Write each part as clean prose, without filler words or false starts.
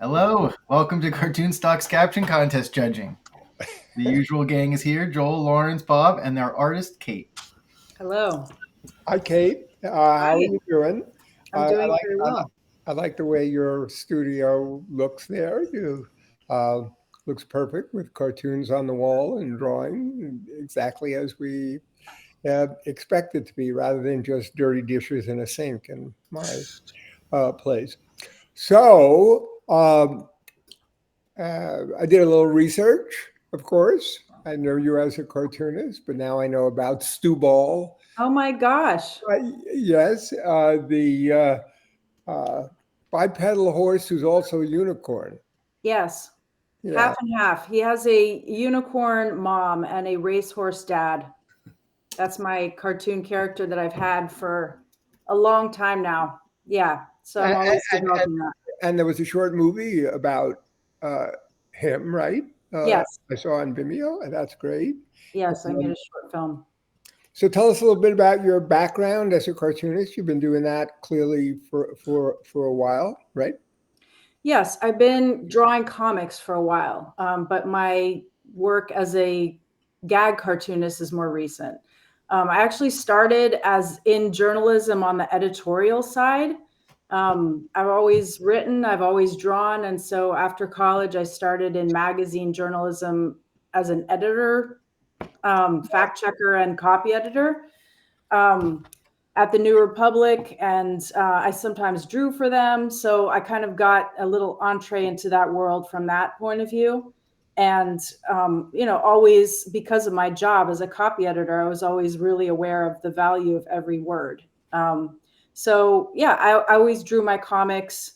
Hello, welcome to CartoonStock's caption contest judging. The usual gang is here: Joel, Lawrence, Bob, and our artist Kate. Hello. Hi, Kate. How are you doing? I'm I doing like very well. I like the way your studio looks there. You uh, looks perfect with cartoons on the wall and drawing exactly as we expect it to be, rather than just dirty dishes in a sink in my place. So I did a little research, of course. I know you as a cartoonist, but now I know about Stu Ball. Oh my gosh. Yes, the bipedal horse who's also a unicorn. Yes. Yeah, Half and half. He has a unicorn mom and a racehorse dad. That's my cartoon character that I've had for a long time now. Yeah. So I'm and, always and, and developing that. and there was a short movie about uh, him, right? Yes. I saw on Vimeo, and that's great. Yes. I made Um, a short film. so tell us a little bit about your background as a cartoonist. You've been doing that clearly for a while, right? Yes. I've been drawing comics for a while, but my work as a gag cartoonist is more recent. I actually started as in journalism on the editorial side. I've always written, I've always drawn. And so after college, I started in magazine journalism as an editor, fact checker, and copy editor um, at the New Republic. And I sometimes drew for them. So I kind of got a little entree into that world from that point of view. And, always because of my job as a copy editor, I was always really aware of the value of every word. I always drew my comics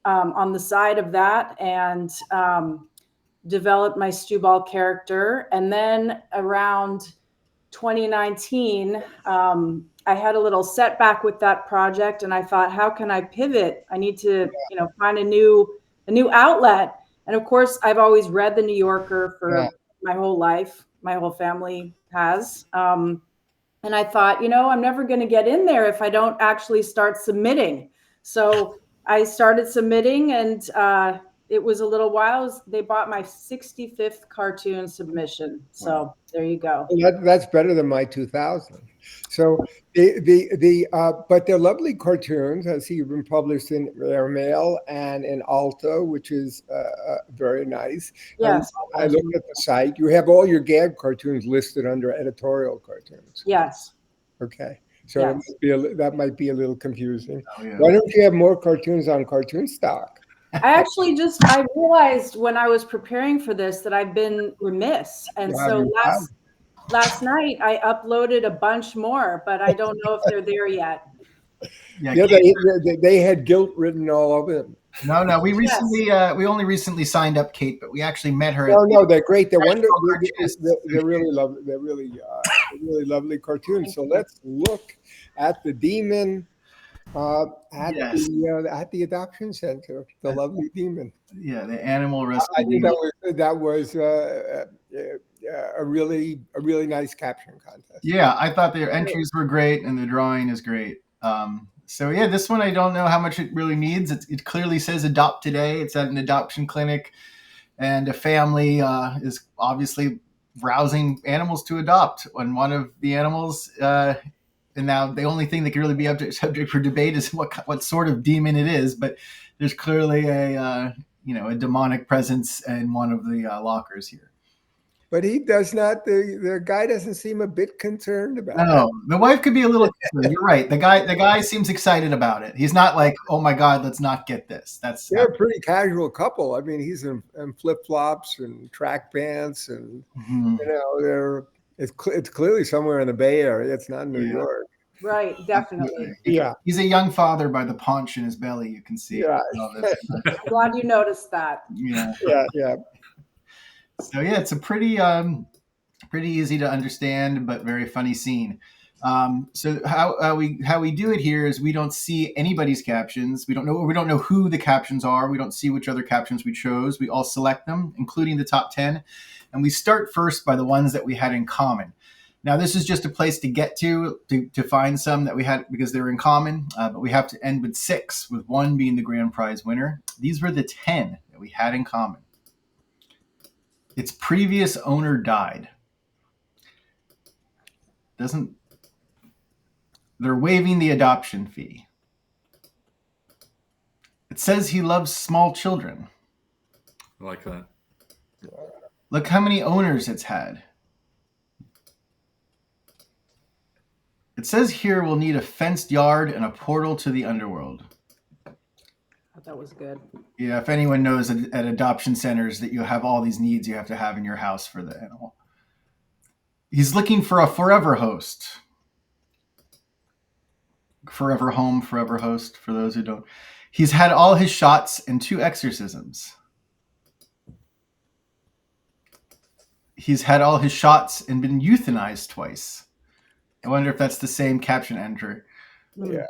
on the side of that and developed my Stu Ball character. And then around 2019, I had a little setback with that project, and I thought, how can I pivot? I need to, find a new outlet. And of course, I've always read the New Yorker Yeah. for my whole life. My whole family has. And I thought, I'm never going to get in there if I don't actually start submitting. So I started submitting, and it was a little while. They bought my 65th cartoon submission. So there you go. That's better than my 2000. So but they're lovely cartoons. I see you've been published in Airmail and in Alta, which is very nice. Yes. I looked at the site. You have all your gag cartoons listed under editorial cartoons. Yes. Okay. So Yes. that might be a little confusing. Oh, yeah. Why don't you have more cartoons on CartoonStock? I realized when I was preparing for this that I've been remiss. And so last night I uploaded a bunch more, but I don't know if they're there yet. Yeah, they had guilt written all over them. No. We only recently signed up Kate, but we actually met her. No, they're great. They're wonderful. They're really lovely. They're really lovely cartoons. So let's look at the demon at the adoption center. The lovely demon. Yeah, the animal rescue. I think that was a really nice caption contest. Yeah, I thought their entries were great and the drawing is great. So yeah, this one I don't know how much it really needs. It clearly says adopt today. It's at an adoption clinic, and a family is obviously rousing animals to adopt. And one of the animals, and now the only thing that can really be subject for debate is what sort of demon it is. But there's clearly a demonic presence in one of the lockers here. But he does not. The guy doesn't seem a bit concerned about it. No, the wife could be a little concerned. You're right. The guy seems excited about it. He's not like, oh my God, let's not get this. They're a pretty casual couple. I mean, he's in flip flops and track pants, and it's clearly somewhere in the Bay Area. It's not New York. Right, definitely. Yeah, he's a young father by the paunch in his belly. You can see. Yeah. I'm glad you noticed that. Yeah. So yeah, it's a pretty easy to understand but very funny scene. So how we do it here is we don't see anybody's captions. We don't know who the captions are. We don't see which other captions we chose. We all select them, including the top 10, and we start first by the ones that we had in common. Now, this is just a place to get to find some that we had because they're in common, but we have to end with 6, with 1 being the grand prize winner. These were the 10 that we had in common. Its previous owner died. They're waiving the adoption fee. It says he loves small children. I like that. Look how many owners it's had. It says here we'll need a fenced yard and a portal to the underworld. That was good. Yeah, if anyone knows at adoption centers that you have all these needs you have to have in your house for the animal. He's looking for a forever host. Forever home, forever host, for those who don't. He's had all his shots and 2 exorcisms. He's had all his shots and been euthanized twice. I wonder if that's the same caption entry. Yeah,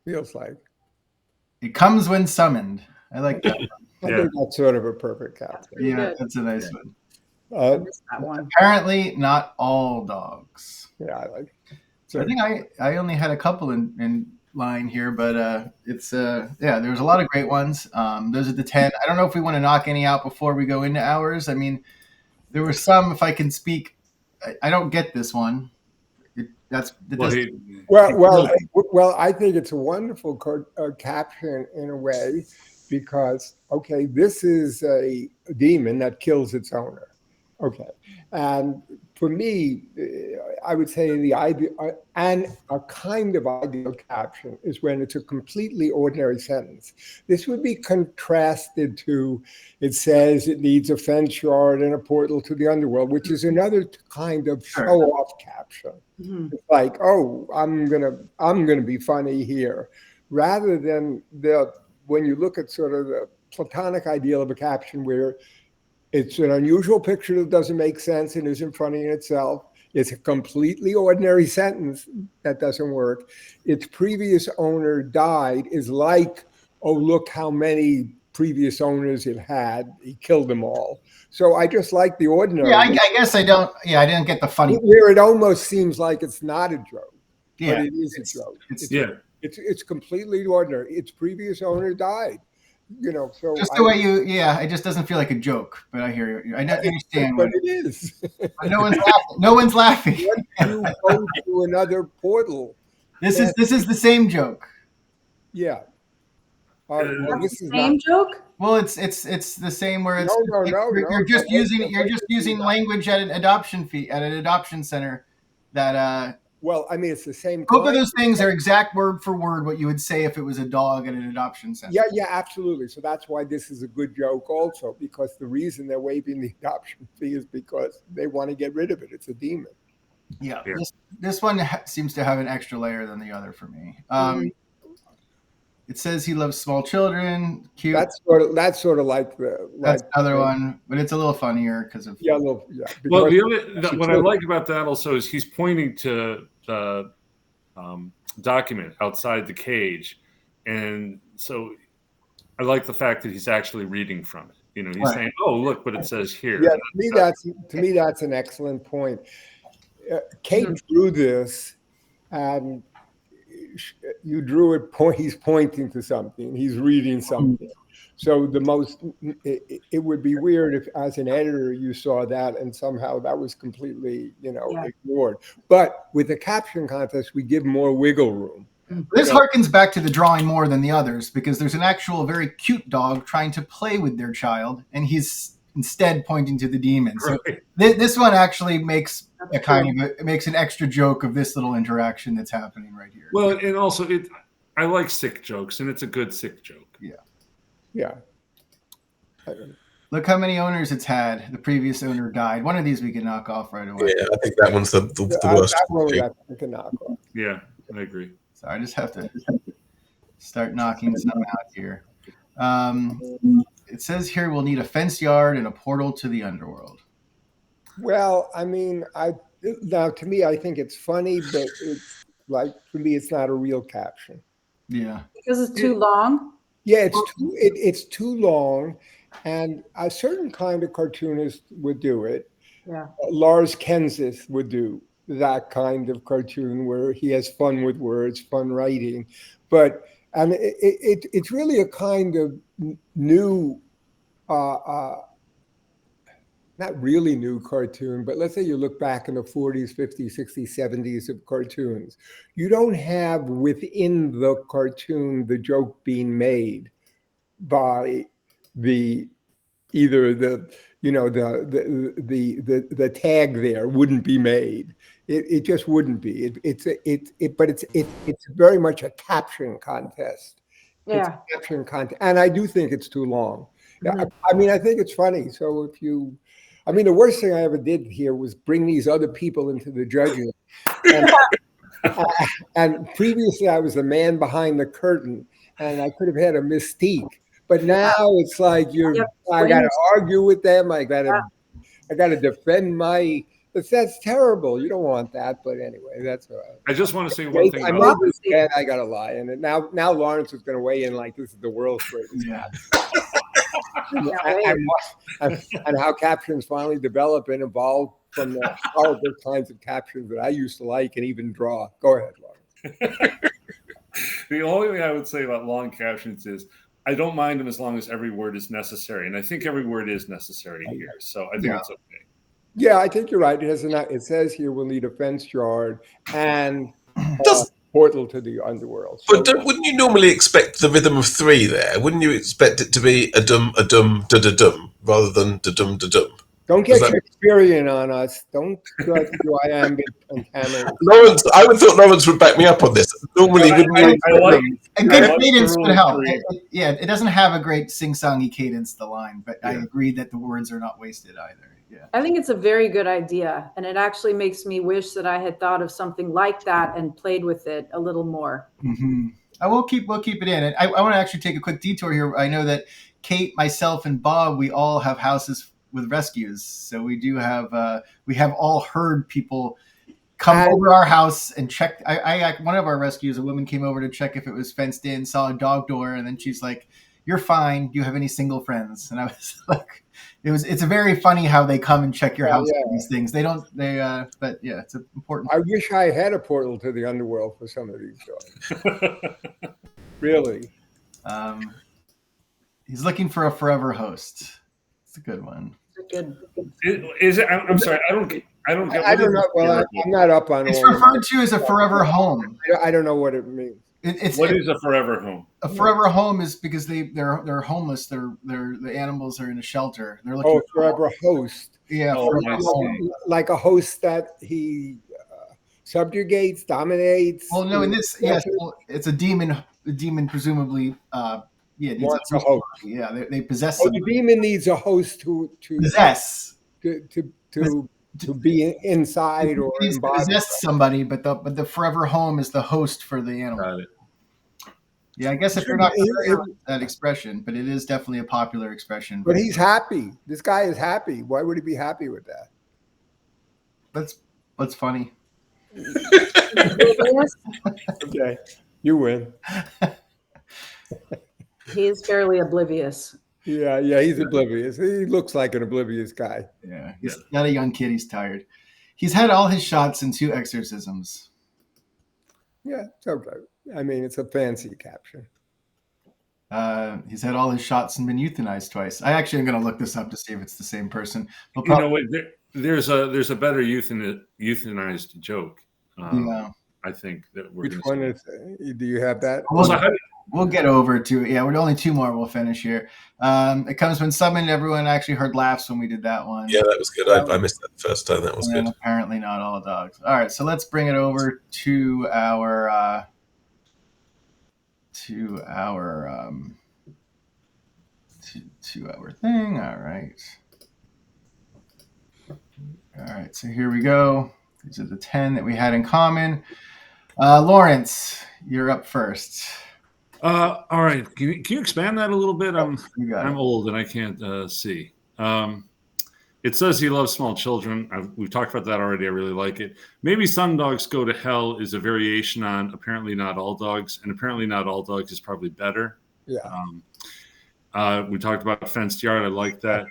feels like. It comes when summoned. I like that. I think that's sort of a perfect caption. Yeah, good. that's a nice one. I missed that one. Apparently, not all dogs. Yeah, I like. I think I only had a couple in line here, but it's there's a lot of great ones. Those are the 10. I don't know if we want to knock any out before we go into ours. I mean, there were some. If I can speak, I don't get this one. Well, I think it's a wonderful caption in a way, because this is a demon that kills its owner. And for me, I would say the idea and a kind of ideal caption is when it's a completely ordinary sentence. This would be contrasted to, it says it needs a fence yard and a portal to the underworld, which is another kind of show-off caption. Mm-hmm. It's like, oh, I'm gonna be funny here, rather than when you look at sort of the Platonic ideal of a caption where it's an unusual picture that doesn't make sense and isn't funny in itself. It's a completely ordinary sentence that doesn't work. Its previous owner died is like, oh, look how many previous owners it had. He killed them all. So I just like the ordinary. Yeah, I guess I don't. Yeah, I didn't get the funny. Where it almost seems like it's not a joke, but it is a joke. It's completely ordinary. Its previous owner died. So just the way it just doesn't feel like a joke. But I hear you. I understand. But it is. But no one's laughing. No one's laughing. You go to another portal. This is the same joke. Yeah. This is the same joke. Well, it's the same where it's you're just using language at an adoption center that. Well, I mean, it's the same. Both of those things are exact word for word what you would say if it was a dog at an adoption center. Yeah, absolutely. So that's why this is a good joke also, because the reason they're waiving the adoption fee is because they want to get rid of it. It's a demon. Yeah. This one seems to have an extra layer than the other for me. It says he loves small children. Cute. That's sort of like that's another one, but it's a little funnier because of Well, what I like about that also is he's pointing to the document outside the cage, and so I like the fact that he's actually reading from it. He's saying, "Oh, look what it says here." Yeah, to me that's an excellent point. Kate drew this, and you drew it. He's pointing to something. He's reading something. So it would be weird if, as an editor, you saw that and somehow that was completely, ignored. But with the caption contest, we give more wiggle room. This harkens back to the drawing more than the others because there's an actual very cute dog trying to play with their child, and he's instead pointing to the demon. So this one actually makes makes an extra joke of this little interaction that's happening right here. Well, and also I like sick jokes, and it's a good sick joke. Yeah. Look how many owners it's had. The previous owner died. One of these we can knock off right away. Yeah, I think that one's the worst. That one we can knock off. Yeah, I agree. So I just have to start knocking some out here. It says here we'll need a fence yard and a portal to the underworld. Well, I mean, to me, I think it's funny, but it's like, for me, it's not a real caption. Yeah. Because it's too long? Yeah, it's too long, and a certain kind of cartoonist would do it. Yeah. Lars Kenseth would do that kind of cartoon where he has fun with words, fun writing. But it's really a kind of new not really new cartoon, but let's say you look back in the 40s, 50s, 60s, 70s of cartoons, you don't have within the cartoon the joke being made by either the tag there wouldn't be made. It just wouldn't be. But it's very much a caption contest. Yeah. It's a caption contest, and I do think it's too long. Mhm. I mean, I think it's funny. So the worst thing I ever did here was bring these other people into the judging. And previously I was the man behind the curtain, and I could have had a mystique. But now it's like I got to argue with them. I got to defend my. That's terrible. You don't want that. But anyway, that's all right. I just want to say one thing. I got to lie, and now Lawrence is going to weigh in like this is the world's greatest. Yeah. and how captions finally develop and evolve from the horrible kinds of captions that I used to like and even draw. Go ahead, Lawrence. The only thing I would say about long captions is I don't mind them as long as every word is necessary, and I think every word is necessary here. So I think it's okay. Yeah, I think you're right. It says here we'll need a fence yard and portal to the underworld. So, but wouldn't you normally expect the rhythm of 3 there? Wouldn't you expect it to be a dum, da da dum, rather than da dum, da dum? Don't get Shakespearean on us. Don't try to do iambic and camera. Lawrence, I would thought Lawrence would back me up on this. Normally, a good cadence would help. It doesn't have a great sing-songy cadence, the line, but I agree that the words are not wasted either. Yeah, I think it's a very good idea, and it actually makes me wish that I had thought of something like that and played with it a little more. Mm-hmm. We'll keep it in. And I want to actually take a quick detour here. I know that Kate, myself, and Bob, we all have houses with rescues, so we do have we have all heard people come over our house and check. I one of our rescues, a woman came over to check if it was fenced in, saw a dog door, and then she's like, "You're fine. Do you have any single friends?" And I was like, it's very funny how they come and check your house for these things. But yeah, it's important. I wish I had a portal to the underworld for some of these dogs. Really. He's looking for a forever host. It's a good one. Is it? I'm sorry. I don't get. I don't know. Well, I'm not up on. It's referred to as a forever home. I don't know what it means. What is a forever home? A forever home is because they're homeless. The animals are in a shelter. They're looking for a forever host. Yeah, like a host that he subjugates, dominates. Well, no, in this, it's a demon. The demon presumably, wants a host. Yeah, they possess. The demon needs a host to possess. To be inside or possess somebody, but the forever home is the host for the animal. Got it. Yeah, I guess if you're not familiar with that expression, but it is definitely a popular expression. But he's happy. This guy is happy. Why would he be happy with that? That's funny. Okay, you win. He's fairly oblivious. Yeah, he's oblivious. He looks like an oblivious guy. Yeah, he's not a young kid. He's tired. He's had all his shots in 2 exorcisms. Yeah, it's okay. I mean, it's a fancy caption. He's had all his shots and been euthanized twice. I actually am going to look this up to see if it's the same person. There's a better euthanized joke. I think that we're. Which one is? Do you have that? We'll get over to it. Yeah, we're only 2 more. We'll finish here. It comes when summoned. Everyone actually heard laughs when we did that one. Yeah, that was good. I missed that the first time. That was good. Apparently not all dogs. All right, so let's bring it over to our to our thing. All right. So here we go. These are the 10 that we had in common. Lawrence, you're up first. All right. Can you expand that a little bit? I'm old and I can't see. It says he loves small children. We've talked about that already. I really like it. Maybe some dogs go to hell is a variation on apparently not all dogs, and apparently not all dogs is probably better. Yeah. We talked about fenced yard. I like that.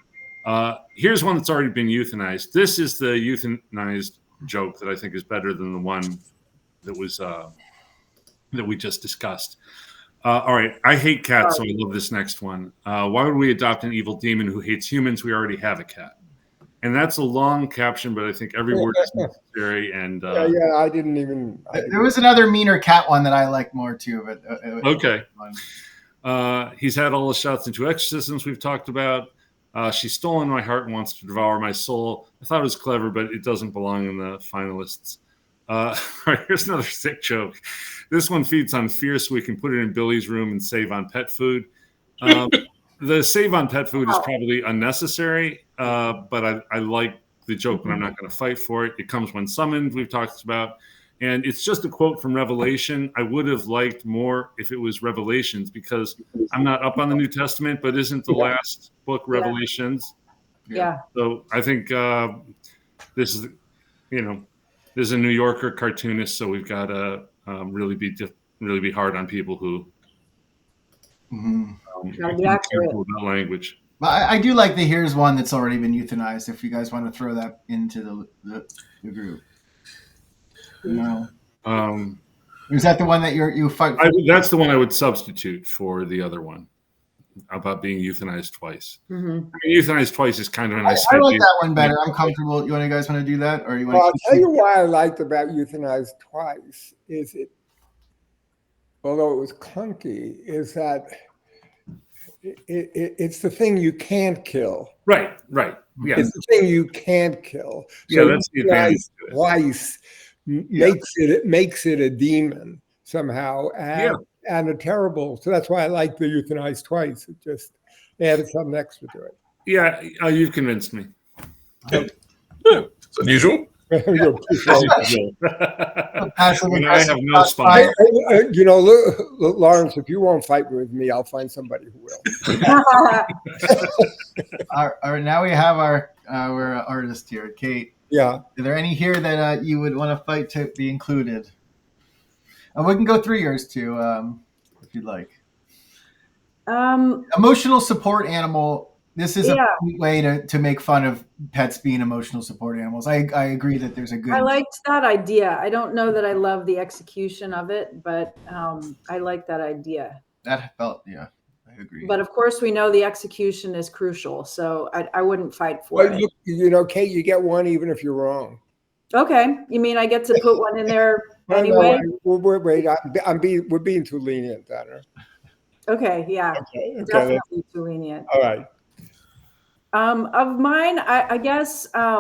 Here's one that's already been euthanized. This is the euthanized joke that I think is better than the one that was that we just discussed. All right. I hate cats, so I love this next one. Why would we adopt an evil demon who hates humans? We already have a cat. And that's a long caption, but I think every word is necessary. And yeah, I didn't even. There was another meaner cat one that I liked more too. But okay. He's had all the shots into exorcisms we've talked about. She's stolen my heart and wants to devour my soul. I thought it was clever, but it doesn't belong in the finalists. All right, here's another sick joke. This one feeds on fear, so we can put it in Billy's room and save on pet food. The save on pet food is probably unnecessary, but I like the joke, but I'm not going to fight for it. It comes when summoned, we've talked about. And it's just a quote from Revelation. I would have liked more if it was Revelations, because I'm not up on the New Testament, but isn't the last book Revelations? Yeah. So I think this is, this is a New Yorker cartoonist, so we've got to really be hard on people who careful about language. I do like the here's one that's already been euthanized. If you guys want to throw that into the group. No. Is that the one that you fight for? That's the one I would substitute for the other one about being euthanized twice. Mm-hmm. I mean, euthanized twice is kind of a nice. I like that one better. I'm comfortable. You guys want to do that, or you want? Well, I'll tell you why I liked about euthanized twice is it, although it was clunky, is that it's the thing you can't kill. Right. Yeah. It's the thing you can't kill. So that's the advantage. Twice makes it a demon somehow, and a terrible. So that's why I like the euthanized twice. It just added something extra to it. Yeah, you've convinced me. It's unusual. I have no spine. Lawrence, if you won't fight with me, I'll find somebody who will. All right, now we have our artist here, Kate. Yeah. Are there any here that you would want to fight to be included? And we can go through yours too, if you'd like. Emotional support animal. This is a great way to make fun of pets being emotional support animals. I agree that there's a good. I liked that idea. I don't know that I love the execution of it, but I like that idea. That felt, I agree. But of course, we know the execution is crucial, so I wouldn't fight for it. Kate, you get one even if you're wrong. Okay, you mean I get to put one in there anyway? Wait, we're being too lenient, Donna. Okay, yeah, definitely too lenient. All right. Of mine, I guess, I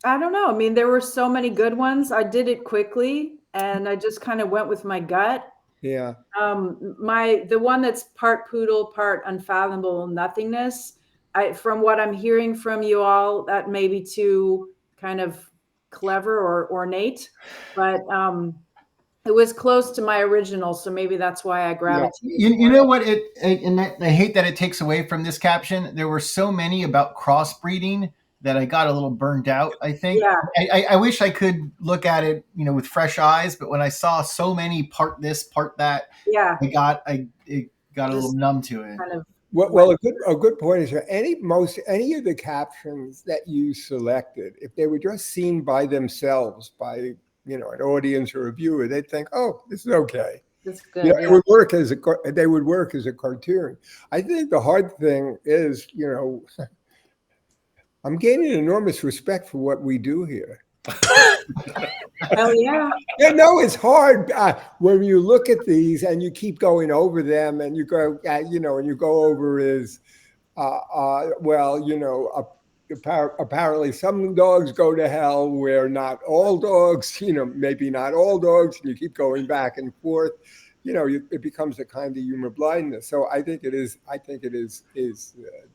don't know. I mean, there were so many good ones. I did it quickly and I just kind of went with my gut. Yeah. The one that's part poodle, part unfathomable nothingness. From what I'm hearing from you all, that may be too kind of clever or ornate, but, it was close to my original, so maybe that's why I gravitated. You know what? And I hate that it takes away from this caption. There were so many about crossbreeding that I got a little burned out, I think. Yeah. I wish I could look at it, with fresh eyes, but when I saw so many part this, part that, it got a little numb to it. Kind of. Well, a good point is any of the captions that you selected, if they were just seen by themselves by an audience or a viewer, they'd think, "Oh, this is okay." That's good. It would work they would work as a cartoon. I think the hard thing is, I'm gaining enormous respect for what we do here. Hell yeah! No, it's hard when you look at these and you keep going over them, and you go, and you go over is, apparently some dogs go to hell where not all dogs, maybe not all dogs, and you keep going back and forth. It becomes a kind of humor blindness. So I think it is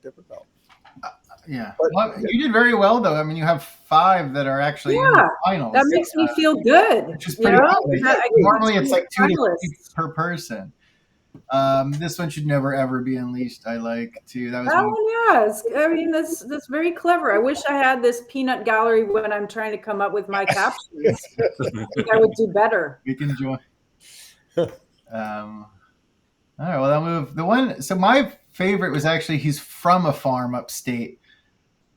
difficult. Well, you did very well, though. I mean, you have 5 that are actually in the finals. That makes me feel good. Which is pretty normally it's like 2 to 3 per person. This one should never ever be unleashed. I like too. That one, yes. I mean, that's very clever. I wish I had this peanut gallery when I'm trying to come up with my captions. I think I would do better. We can join. All right. Well, I'll move the one. So my favorite was actually he's from a farm upstate.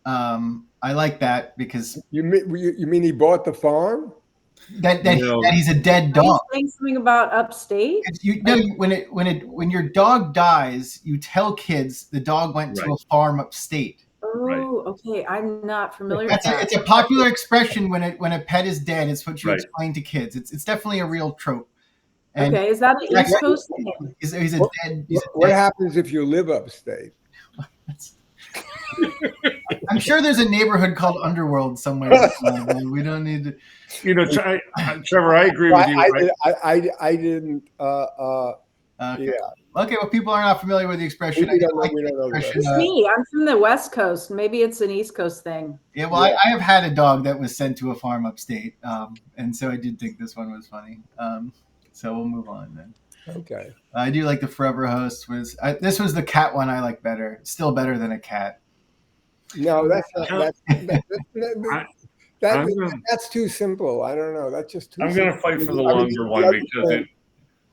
I like that because you mean he bought the farm? that he's a dead Are you dog. saying something about upstate? When your dog dies, you tell kids the dog went to a farm upstate. Oh, okay. I'm not familiar with that. It's a popular expression when a pet is dead. It's what you Right. explain to kids. It's definitely a real trope. And Okay, is that an East Coast thing? What happens if you live upstate? I'm sure there's a neighborhood called Underworld somewhere. We don't need to. Trevor, I agree with you. I didn't. Yeah. Okay, well, people are not familiar with the expression. We don't know. It's me. I'm from the West Coast. Maybe it's an East Coast thing. Yeah, well, I have had a dog that was sent to a farm upstate, and so I did think this one was funny. So we'll move on then. Okay. I do like the Forever Host. This was the cat one I like better. Still better than a cat. No, that's too simple. I don't know. That's just too I'm going to fight for the longer one because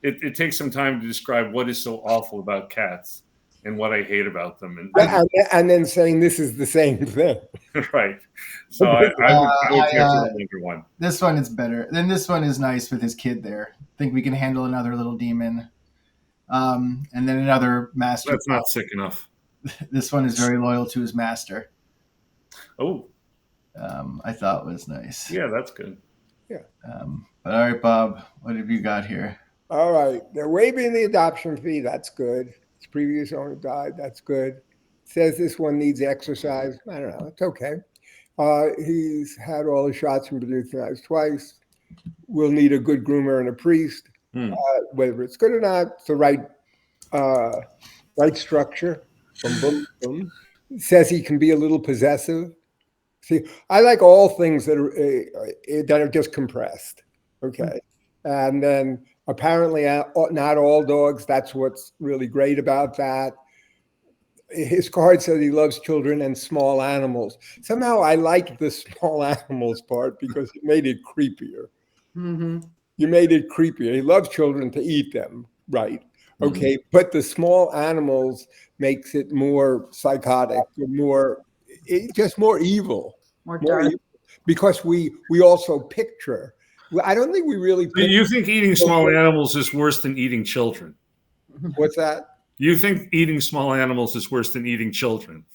it takes some time to describe what is so awful about cats and what I hate about them. And then saying this is the same thing. Right. So I would pick the longer one. This one is better. Then this one is nice with his kid there. I think we can handle another little demon. And then another master. That's not sick enough. This one is very loyal to his master. Oh. I thought was nice. Yeah, that's good. Yeah. But all right, Bob, what have you got here? All right. They're waiving the adoption fee. That's good. His previous owner died. That's good. Says this one needs exercise. I don't know. It's okay. He's had all the shots and been euthanized twice. We'll need a good groomer and a priest. Whether it's good or not, it's the right structure. Boom, boom, boom. Says he can be a little possessive. See, I like all things that are just compressed. Okay. And then apparently not all dogs. That's what's really great about that. His card says he loves children and small animals. Somehow I like the small animals part because it made it creepier. Mm-hmm. You made it creepier. He loves children to eat them, right? Okay, but the small animals makes it more psychotic, just more evil, more dark. Evil. Because we also picture. I don't think we really. You think eating small animals is worse than eating children? What's that? You think eating small animals is worse than eating children?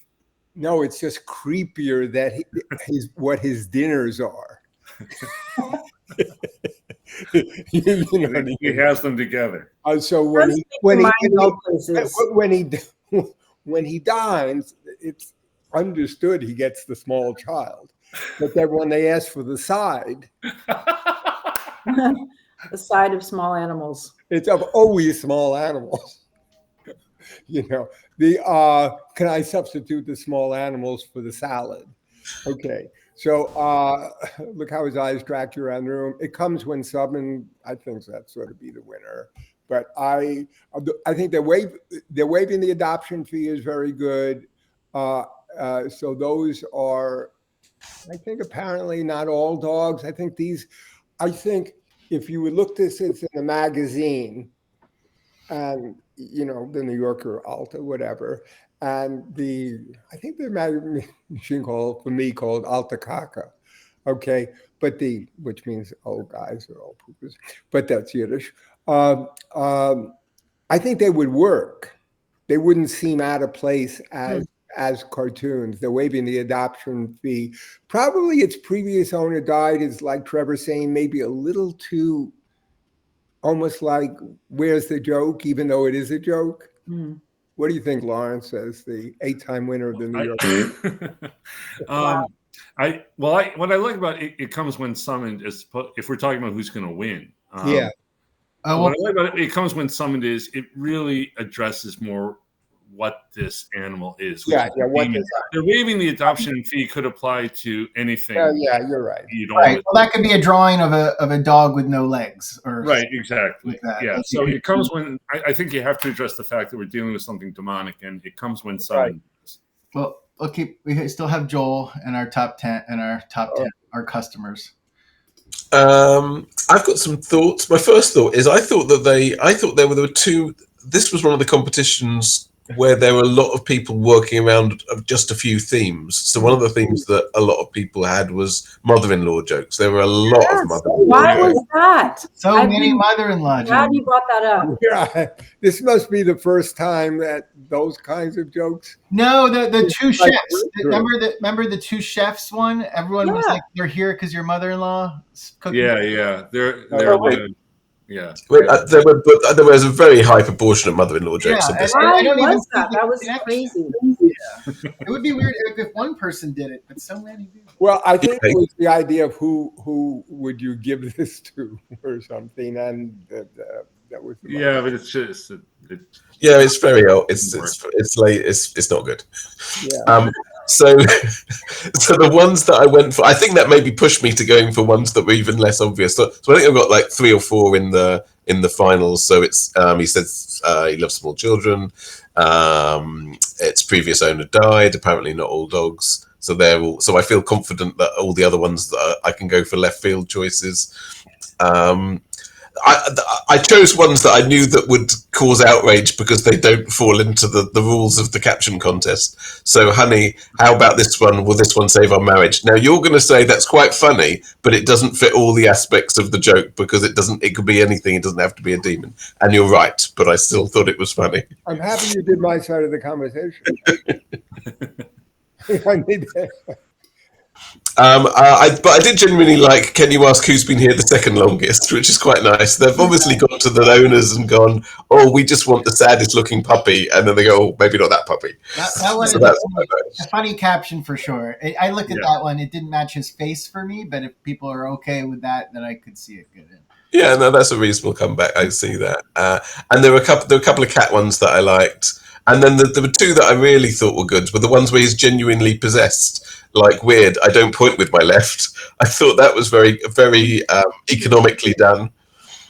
No, it's just creepier that what his dinners are. You know what I mean? He has them together. So when he dines, it's understood he gets the small child. But then when they ask for the side, the side of small animals, it's of always small animals. You know, can I substitute the small animals for the salad? Okay. So look how his eyes track you around the room. It comes when summoned. I think that's sort of be the winner. But I think they're waiving the adoption fee is very good. So those are, I think, apparently not all dogs. I think if you would look this in a magazine, and the New Yorker, Alta, whatever. And I think the machine called Alta Caca, okay, which means old guys or old poopers, but that's Yiddish. I think they would work. They wouldn't seem out of place as cartoons. They're waiving the adoption fee. Probably its previous owner died is like Trevor saying, maybe a little too, almost like, where's the joke, even though it is a joke. What do you think, Lawrence, as the 8-time winner of the New York? What I like about it comes when summoned. If we're talking about who's going to win, yeah. What I like about it comes when summoned is it really addresses more what this animal is. Yeah. They're waiving the adoption fee could apply to anything. Yeah, you're right. Right. Well, that could be a drawing of a dog with no legs. Right. Exactly. Like yeah. So it comes when I think you have to address the fact that we're dealing with something demonic, and it comes when summoned. Right. Well, we still have Joel and our top 10 and our top 10 our customers. I've got some thoughts. My first thought is I thought there were two. This was one of the competition's where there were a lot of people working around just a few themes. So one of the themes that a lot of people had was mother-in-law jokes. There were a lot of mother-in-law Why jokes. was that? So many mother-in-law Glad jokes. you brought that up. Yeah, this must be the first time that those kinds of jokes. No, the two Like, chefs. Remember the two chefs one? Everyone was like, "You're here because your mother-in-law cooking." Yeah. They're yeah. There was a very high proportion of mother-in-law jokes. Yeah, In this. I don't even was see that. the That was connection. crazy. Yeah. It would be weird if one person did it, but so many do. Well, I think it was the idea of who would you give this to or something, and that was the Yeah, but it's just Yeah, it's very old. It's late. It's not good. Yeah. So the ones that I went for, I think that maybe pushed me to going for ones that were even less obvious. So I think I've got like 3 or 4 in the finals. So it's he says he loves small children. Its previous owner died. Apparently, not all dogs. So they're all. So I feel confident that all the other ones that I can go for left field choices. I chose ones that I knew that would cause outrage because they don't fall into the rules of the caption contest. So, honey, how about this one? Will this one save our marriage? Now, you're going to say that's quite funny, but it doesn't fit all the aspects of the joke because it doesn't. It could be anything. It doesn't have to be a demon. And you're right, but I still thought it was funny. I'm happy you did my side of the conversation. I need that. But I did genuinely like, can you ask who's been here the second longest, which is quite nice. They've obviously gone to the owners and gone, oh, we just want the saddest looking puppy. And then they go, oh, maybe not that puppy. That one So is a funny caption for sure. I looked at that one. It didn't match his face for me, but if people are okay with that, then I could see it good in. Yeah, no, that's a reasonable comeback. I see that. And there were a couple of cat ones that I liked. And then there were 2 that I really thought were good, were the ones where he's genuinely possessed, like weird. I don't point with my left. I thought that was very, very economically done.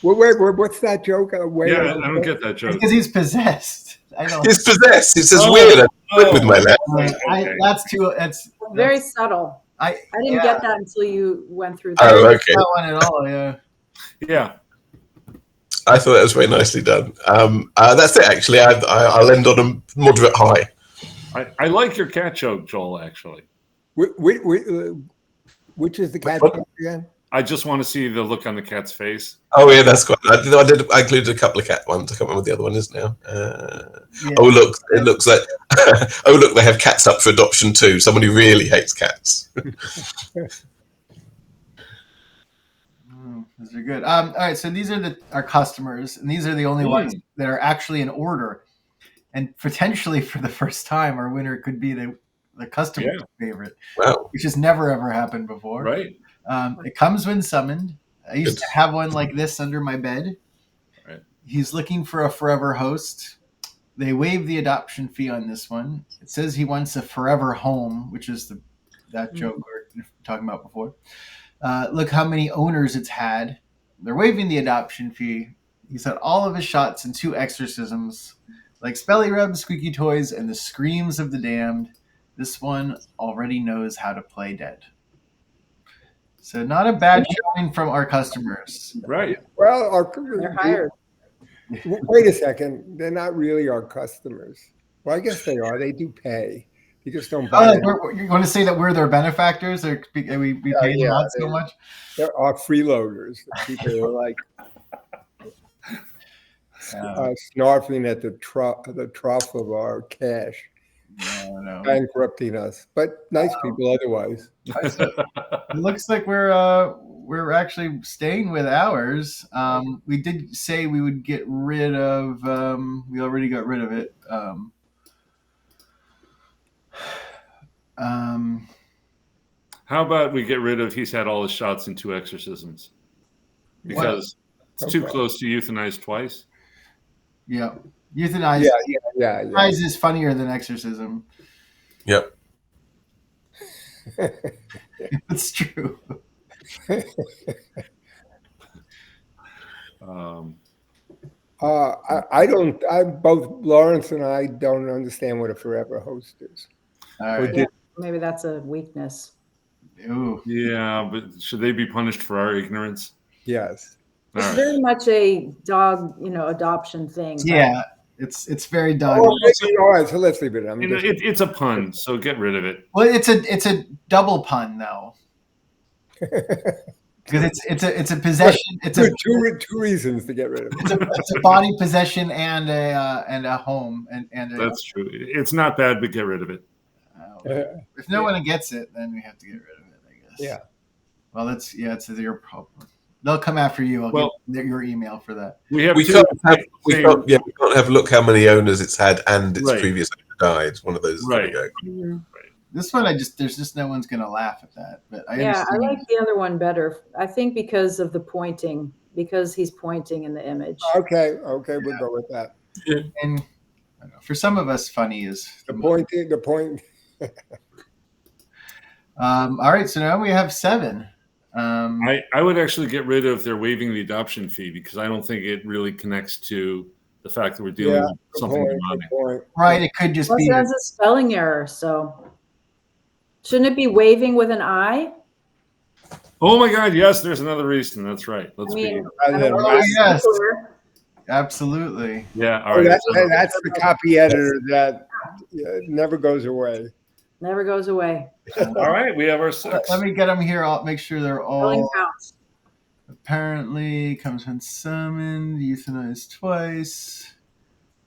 Well, wait, what's that joke? I don't get that joke. Because he's possessed. I don't. He's possessed. It says weird. I don't point with my left. That's too. That's very subtle. I didn't get that until you went through that. Oh, okay. Not one at all. Yeah. Yeah. I thought that was very nicely done. That's it, actually. I'll end on a moderate high. I like your cat joke, Joel, actually. Which is the cat joke again? I just want to see the look on the cat's face. Oh, yeah, that's quite. I included a couple of cat ones. I can't remember what the other one is now. Yeah. Oh, look, it looks like. Oh, look, they have cats up for adoption too. Someone who really hates cats. Those are good. All right, so these are our customers, and these are the only ones that are actually in order. And potentially for the first time, our winner could be the customer's favorite, which has never ever happened before. Right. It comes when summoned. I used to have one like this under my bed. Right. He's looking for a forever host. They waive the adoption fee on this one. It says he wants a forever home, which is that joke we were talking about before. Look how many owners it's had. They're waiving the adoption fee. He's had all of his shots and 2 exorcisms, like Spelly Rubs, Squeaky Toys, and the Screams of the Damned. This one already knows how to play dead. So not a bad showing from our customers. Right. Well, they're hired. Wait a second. They're not really our customers. Well, I guess they are. They do pay. You just don't buy it. You want to say that we're their benefactors? Or we pay them out so much? There are freeloaders. People who are like snarfing at the trough of our cash, bankrupting us. But nice people otherwise. It looks like we're actually staying with ours. We did say we would get rid of. We already got rid of it. How about we get rid of he's had all his shots and 2 exorcisms? Because it's too close to euthanize twice. Yeah. Euthanize. Yeah. Euthanize is funnier than exorcism. Yep. It's true. Both Lawrence and I don't understand what a forever host is. All right. Maybe that's a weakness. Ooh. Yeah, but should they be punished for our ignorance? Yes. It's very much a dog, adoption thing. Yeah. It's very dog. All right, so let's leave it. It's a pun, so get rid of it. Well, it's a double pun though, because it's a possession. It's two reasons to get rid of it. It's a body possession and a home and that's true. It's not bad, but get rid of it. If no one gets it, then we have to get rid of it, I guess. Yeah. Well, it's your problem. They'll come after you. I'll get your email for that. We can't have a look how many owners it's had and its previous owner died. One of those. Right. Mm-hmm. This one, there's just no one's gonna laugh at that. But I like the other one better. I think because of the pointing, because he's pointing in the image. Okay, we'll go with that. Yeah. And I don't know, for some of us, funny is the point. All right, so now we have 7. I would actually get rid of their waiving the adoption fee because I don't think it really connects to the fact that we're dealing with something demonic. Right, it could just be. It has a spelling error, so shouldn't it be waiving with an I? Oh my God! Yes, there's another reason. That's right. Yes, absolutely. Yeah. All right. That's the copy editor that never goes away. Never goes away. All right, we have our 6. Let me get them here. I'll make sure they're all. Apparently, comes when summoned, euthanized twice.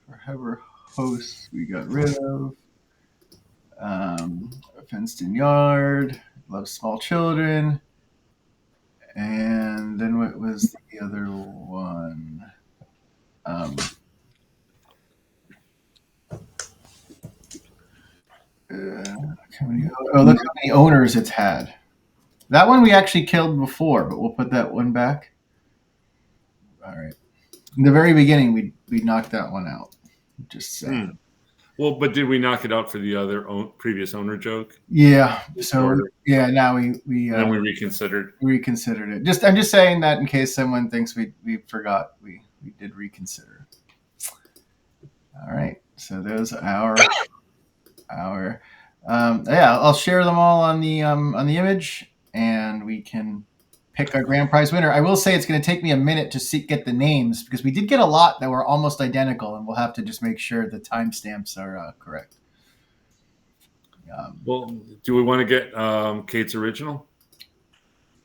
Forever hosts we got rid of. A fenced-in yard. Loves small children. And then what was the other one? Look how many owners it's had. That one we actually killed before, but we'll put that one back. All right. In the very beginning, we knocked that one out. Just saying. Well, but did we knock it out for the other previous owner joke? Yeah. So now we then we reconsidered. Reconsidered it. I'm just saying that in case someone thinks we forgot, we did reconsider. All right. So those are our. I'll share them all on the image, and we can pick our grand prize winner. I will say it's going to take me a minute to get the names because we did get a lot that were almost identical, and we'll have to just make sure the timestamps are correct. Well, do we want to get Kate's original?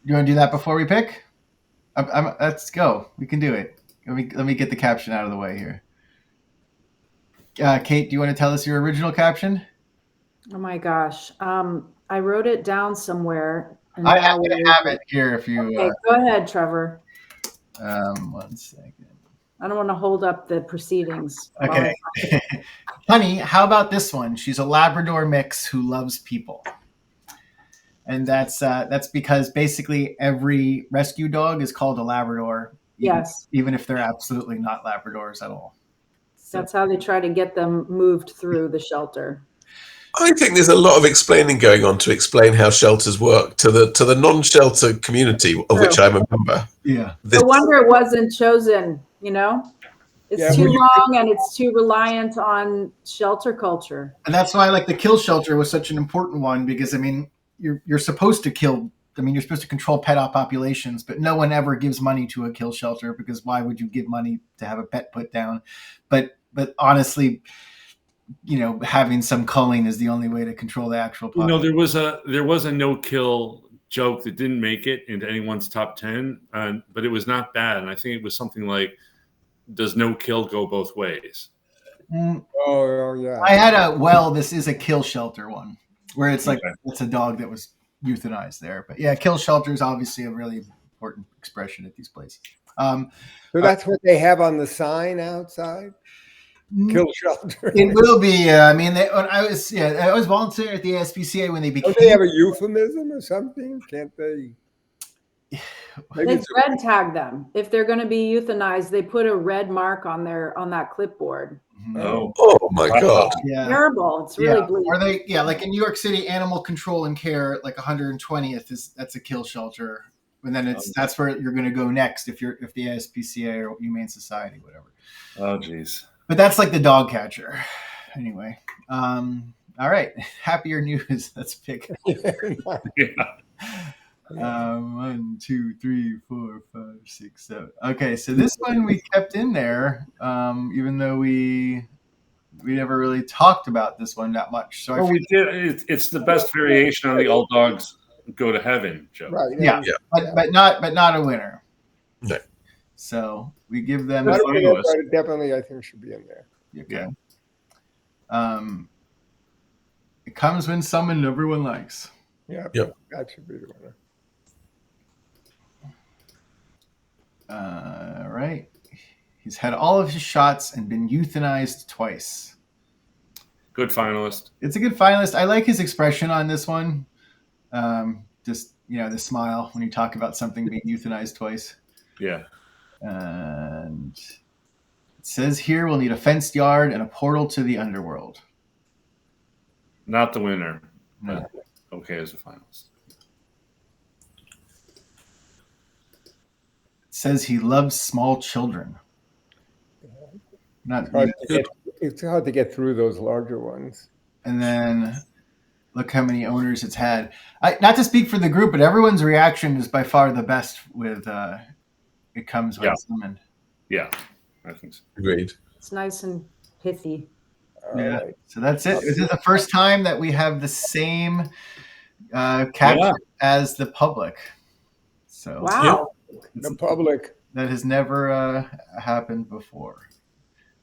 You want to do that before we pick? Let's go. We can do it. Let me get the caption out of the way here. Kate, do you want to tell us your original caption? Oh my gosh. I wrote it down somewhere. And I have it here if you... Okay, go ahead, Trevor. 1 second. I don't want to hold up the proceedings. Okay. Honey, how about this one? She's a Labrador mix who loves people. And that's because basically every rescue dog is called a Labrador. Even if they're absolutely not Labradors at all. That's how they try to get them moved through the shelter. I think there's a lot of explaining going on to explain how shelters work to the non-shelter community, of which I'm a member. Yeah. No wonder it wasn't chosen, It's too long and it's too reliant on shelter culture. And that's why the kill shelter was such an important one because, you're supposed to kill. You're supposed to control pet populations, but no one ever gives money to a kill shelter because why would you give money to have a pet put down? But honestly, having some culling is the only way to control the actual population. There was a no-kill joke that didn't make it into anyone's top 10, but it was not bad. And I think it was something like, does no kill go both ways? Oh, yeah. I had this is a kill shelter one where it's it's a dog that was euthanized there. But yeah, kill shelter is obviously a really important expression at these places. So that's what they have on the sign outside? Kill shelter. It will be. I was volunteering at the ASPCA when they became. Don't they have a euphemism or something? Can't they? They red tag them. If they're going to be euthanized, they put a red mark on that clipboard. Oh my God! Yeah. Terrible. It's really bleak. Are they? Yeah, like in New York City, Animal Control and Care, 120th that's a kill shelter, and then that's where you're going to go next if the ASPCA or Humane Society, whatever. Oh, geez. But that's like the dog catcher. Anyway, all right. Happier news. Let's pick. Yeah. 1, 2, 3, 4, 5, 6, 7. Okay, so this one we kept in there, even though we never really talked about this one that much. So we did. It's the best variation on the All Dogs Go to Heaven joke. Right. Yeah, but not a winner. No. So we give them Not a a winner, but it definitely, I think, should be in there. Okay. It comes when summoned, everyone likes. Yeah. Yep. That should be the winner. All right. He's had all of his shots and been euthanized twice. Good finalist. It's a good finalist. I like his expression on this one. Just, the smile when you talk about something being euthanized twice. Yeah. And it says here we'll need a fenced yard and a portal to the underworld. Not the winner. No. Okay as a finalist. It says he loves small children. It's hard to get through those larger ones. And then look how many owners it's had. Not to speak for the group, but everyone's reaction is by far the best with it comes when summoned. Yeah, I think so. Agreed. It's nice and pithy. Yeah. Right. So that's it. This is the first time that we have the same caption as the public. So wow, the public. That has never happened before.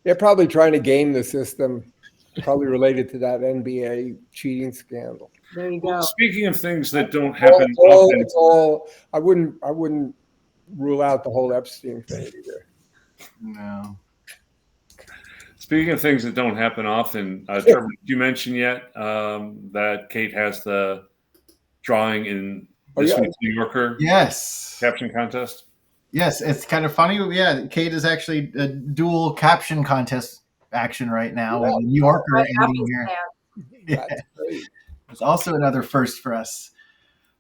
They're probably trying to game the system, probably related to that NBA cheating scandal. There you go. Well, speaking of things that don't happen often, I wouldn't rule out the whole Epstein thing either. No. Speaking of things that don't happen often, Trevor, did you mention yet that Kate has the drawing in this week's New Yorker caption contest? Yes, it's kind of funny. Yeah, Kate is actually a dual caption contest action right now. In New Yorker ending here. Yeah. It's also another first for us.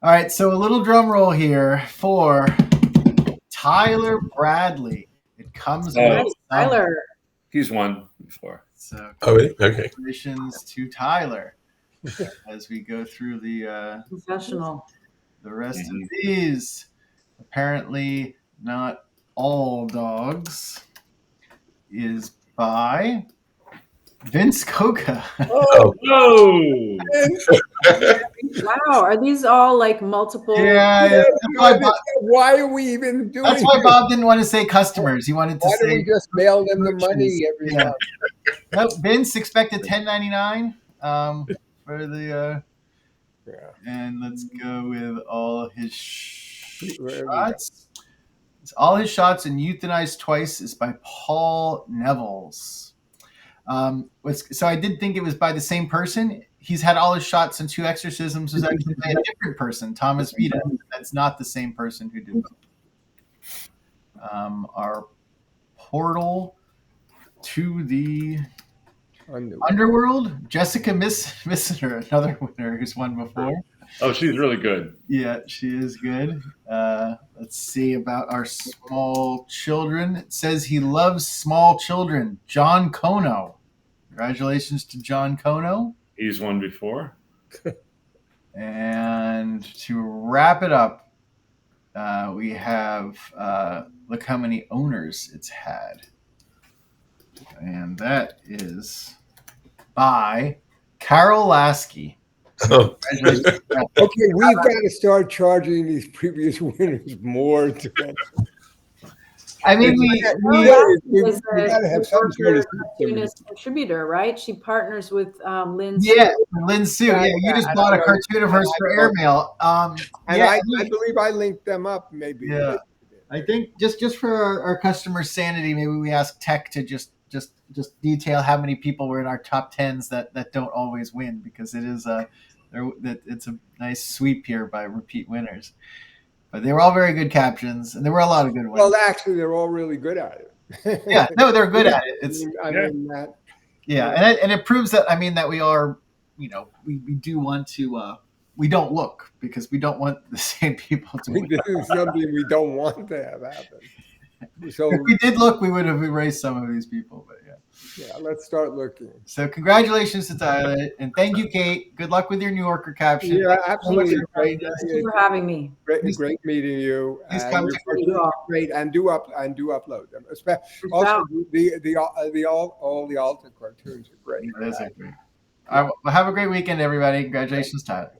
All right, so a little drum roll here for Tyler Bradley. It comes with Tyler. He's won before. So okay. Congratulations to Tyler as we go through the professional. The rest of these. Apparently not all dogs is by Vince Coca. Oh, wow! Are these all like multiple? Yeah. Why are we even doing? That's why Bob didn't want to say customers. He wanted to say. Why don't we just mail them the money every month? Nope, Vince expected $10.99 for the. And let's go with all his shots. All his shots and euthanized twice is by Paul Nevels. So I did think it was by the same person. He's had all his shots and 2 exorcisms was actually by a different person, Thomas Vita. That's not the same person who did them. Our portal to the Underworld, Jessica Missner, another winner who's won before. Oh, she's really good. Yeah, she is good. Let's see about our small children. It says he loves small children. John Kono. Congratulations to John Kono. He's won before. And to wrap it up, we have look how many owners it's had. And that is by Carol Lasky. Oh. Okay, we've got to start charging these previous winners more. I mean, we got to have some sort of cartoonist contributor, right? She partners with Lynn Sue. Yeah, Lynn Sue. Yeah, you just bought a cartoon of hers for airmail. I believe I linked them up. Maybe. Yeah, I think just for our customer sanity, maybe we ask Tech to just detail how many people were in our top 10s that don't always win, because it is it's a nice sweep here by repeat winners. But they were all very good captions, and there were a lot of good ones. Well, actually, they're all really good at it. Yeah, no, they're good at it. And it proves that that we are, we do want to. We don't look because we don't want the same people to win. This is something we don't want to have happen. So if we did look, we would have erased some of these people. But yeah. Yeah, let's start looking. So congratulations to Tyler, and thank you, Kate. Good luck with your New Yorker caption. Yeah, absolutely. Great, Thank you for having me. great meeting you. Please And come your to cartoons are great, and do upload them. Also, out. all the Alta cartoons are great. Those are great. All right, well, have a great weekend, everybody. Congratulations, Tyler.